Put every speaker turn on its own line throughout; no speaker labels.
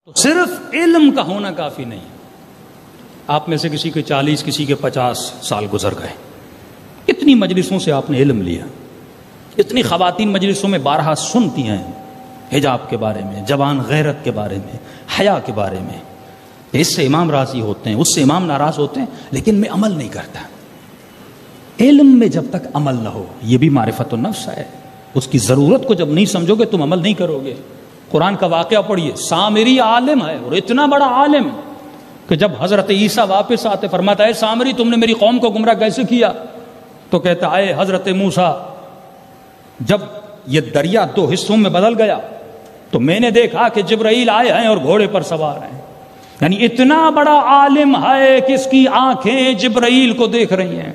تو صرف علم کا ہونا کافی نہیں. آپ میں سے کسی کے 40 کسی کے 50 سال گزر گئے، اتنی مجلسوں سے آپ نے علم لیا، اتنی خواتین مجلسوں میں بارہا سنتی ہیں حجاب کے بارے میں، جوان غیرت کے بارے میں، حیا کے بارے میں. اس سے امام راضی ہوتے ہیں، اس سے امام ناراض ہوتے ہیں، لیکن میں عمل نہیں کرتا. علم میں جب تک عمل نہ ہو، یہ بھی معرفت النفس ہے. اس کی ضرورت کو جب نہیں سمجھو گے تم عمل نہیں کرو گے. قرآن کا واقعہ پڑھیے، سامری عالم ہے اور اتنا بڑا عالم کہ جب حضرت عیسیٰ واپس آتے فرماتا ہے سامری تم نے میری قوم کو گمراہ کیسے کیا؟ تو کہتا ہے حضرت موسیٰ جب یہ دریا 2 حصوں میں بدل گیا تو میں نے دیکھا کہ جبرائیل آئے ہیں اور گھوڑے پر سوار ہیں. یعنی اتنا بڑا عالم ہے کہ اس کی آنکھیں جبرائیل کو دیکھ رہی ہیں،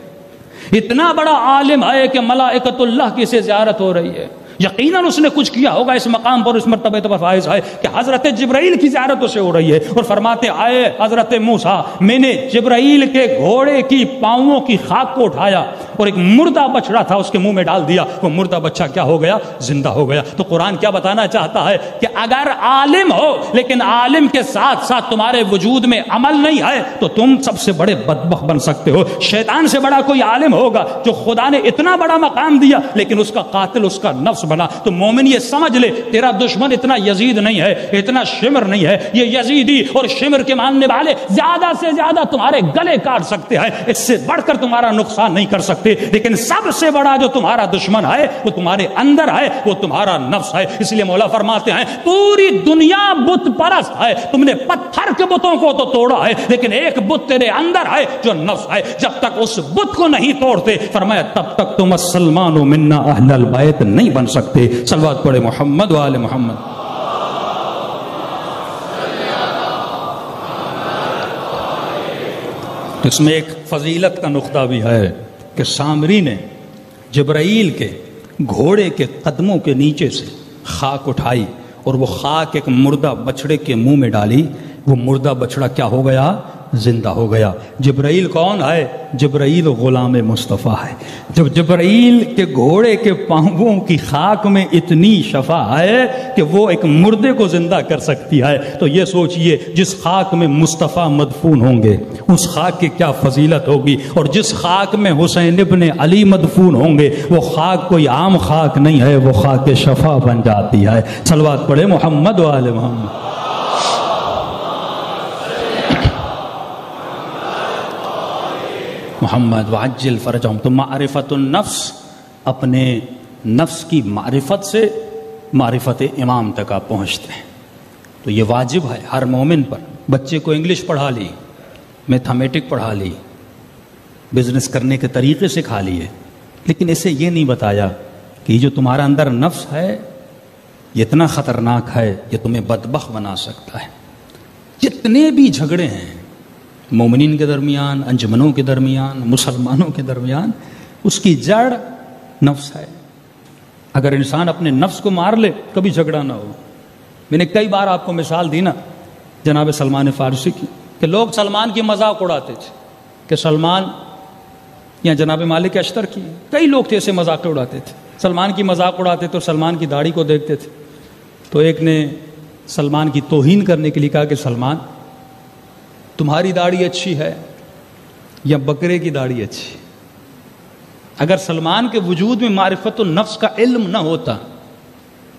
اتنا بڑا عالم ہے کہ ملائکۃ اللہ کی سے زیارت ہو رہی ہے. یقیناً اس نے کچھ کیا ہوگا اس مقام پر، اس مرتبہ پر فائز ہے کہ حضرت جبرائیل کی زیارت اسے ہو رہی ہے. اور فرماتے آئے حضرت موسیٰ میں نے جبرائیل کے گھوڑے کی پاؤں کی خاک کو اٹھایا اور ایک مردہ بچڑا تھا اس کے منہ میں ڈال دیا، وہ مردہ بچہ کیا ہو گیا؟ زندہ ہو گیا. تو قرآن کیا بتانا چاہتا ہے کہ اگر عالم ہو لیکن عالم کے ساتھ ساتھ تمہارے وجود میں عمل نہیں ہے تو تم سب سے بڑے بدبخت بن سکتے ہو. شیطان سے بڑا کوئی عالم ہوگا جو خدا نے اتنا بڑا مقام دیا لیکن اس کا قاتل اس کا نفس بنا. تو مومن یہ سمجھ لے تیرا دشمن اتنا یزید نہیں ہے، اتنا شمر نہیں ہے. یہ یزیدی اور شمر کے ماننے والے زیادہ سے زیادہ تمہارے گلے کاٹ سکتے ہیں، اس سے بڑھ کر تمہارا نقصان نہیں کر سکتے. لیکن سب سے بڑا جو تمہارا دشمن ہے وہ تمہارے اندر ہے، وہ تمہارا نفس ہے. اس لیے مولا فرماتے ہیں پوری دنیا بت پرست ہے، تم نے پتھر کے بتوں کو تو توڑا ہے لیکن ایک بت تیرے اندر ہے جو نفس ہے. جب تک اس بت کو نہیں توڑتے فرمایا تب تک تم السلمان منا اہل البیت نہیں بن سکتے. صلوات پڑھے محمد و آل محمد. اس میں ایک فضیلت کا نقطہ بھی ہے کہ سامری نے جبرائیل کے گھوڑے کے قدموں کے نیچے سے خاک اٹھائی اور وہ خاک ایک مردہ بچڑے کے منہ میں ڈالی. وہ مردہ بچڑا کیا ہو گیا؟ زندہ ہو گیا. جبرائیل کون ہے؟ جبرائیل غلام مصطفیٰ ہے. جب جبرائیل کے گھوڑے کے پاؤں کی خاک میں اتنی شفا ہے کہ وہ ایک مردے کو زندہ کر سکتی ہے تو یہ سوچئے جس خاک میں مصطفیٰ مدفون ہوں گے اس خاک کی کیا فضیلت ہوگی. اور جس خاک میں حسین ابن علی مدفون ہوں گے وہ خاک کوئی عام خاک نہیں ہے، وہ خاک شفا بن جاتی ہے. صلوات پڑھے محمد و آل محمد. محمد وعجل فرجہم. تو معرفت النفس، اپنے نفس کی معرفت سے معرفت امام تک آپ پہنچتے ہیں. تو یہ واجب ہے ہر مومن پر. بچے کو انگلش پڑھا لی، میتھمیٹک پڑھا لی، بزنس کرنے کے طریقے سکھا لیے، لیکن اسے یہ نہیں بتایا کہ یہ جو تمہارا اندر نفس ہے یہ اتنا خطرناک ہے، یہ تمہیں بدبخت بنا سکتا ہے. جتنے بھی جھگڑے ہیں مومنین کے درمیان، انجمنوں کے درمیان، مسلمانوں کے درمیان، اس کی جڑ نفس ہے. اگر انسان اپنے نفس کو مار لے کبھی جھگڑا نہ ہو. میں نے کئی بار آپ کو مثال دی نا جناب سلمان فارسی کی کہ لوگ سلمان کی مذاق اڑاتے تھے کہ سلمان یا جناب مالک اشتر کی، کئی لوگ تھے ایسے مذاق اڑاتے تھے. سلمان کی مذاق اڑاتے تو سلمان کی داڑھی کو دیکھتے تھے تو ایک نے سلمان کی توہین کرنے کے لیے کہا کہ سلمان تمہاری داڑھی اچھی ہے یا بکرے کی داڑھی اچھی؟ اگر سلمان کے وجود میں معرفت النفس کا علم نہ ہوتا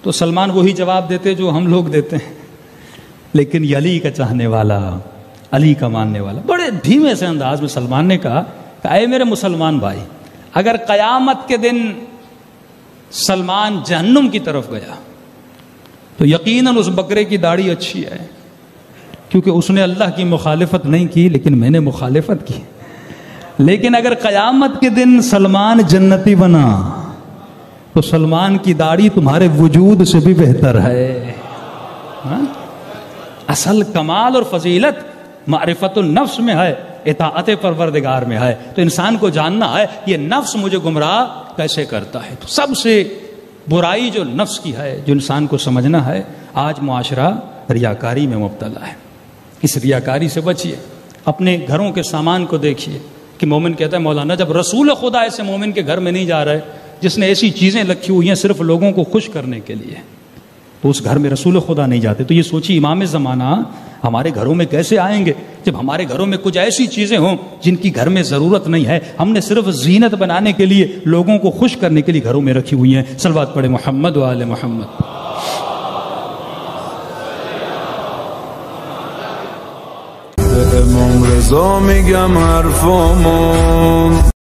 تو سلمان وہی جواب دیتے جو ہم لوگ دیتے ہیں. لیکن یہ علی کا چاہنے والا، علی کا ماننے والا، بڑے دھیمے سے انداز میں سلمان نے کہا کہ اے میرے مسلمان بھائی، اگر قیامت کے دن سلمان جہنم کی طرف گیا تو یقیناً اس بکرے کی داڑھی اچھی ہے کیونکہ اس نے اللہ کی مخالفت نہیں کی لیکن میں نے مخالفت کی. لیکن اگر قیامت کے دن سلمان جنتی بنا تو سلمان کی داڑھی تمہارے وجود سے بھی بہتر ہے. اصل کمال اور فضیلت معرفت النفس میں ہے، اطاعت پروردگار میں ہے. تو انسان کو جاننا ہے یہ نفس مجھے گمراہ کیسے کرتا ہے. تو سب سے برائی جو نفس کی ہے جو انسان کو سمجھنا ہے، آج معاشرہ ریاکاری میں مبتلا ہے. اس ریاکاری سے بچیے. اپنے گھروں کے سامان کو دیکھیے کہ مومن کہتا ہے مولانا جب رسول خدا ایسے مومن کے گھر میں نہیں جا رہے جس نے ایسی چیزیں رکھی ہوئی ہیں صرف لوگوں کو خوش کرنے کے لیے، تو اس گھر میں رسول خدا نہیں جاتے. تو یہ سوچیے امام زمانہ ہمارے گھروں میں کیسے آئیں گے جب ہمارے گھروں میں کچھ ایسی چیزیں ہوں جن کی گھر میں ضرورت نہیں ہے, ہم نے صرف زینت بنانے کے لیے, لوگوں کو خوش کرنے کے لیے گھروں میں رکھی ہوئی ہیں. صلوات پڑھے محمد و آل محمد.
رضا میگم حرفامو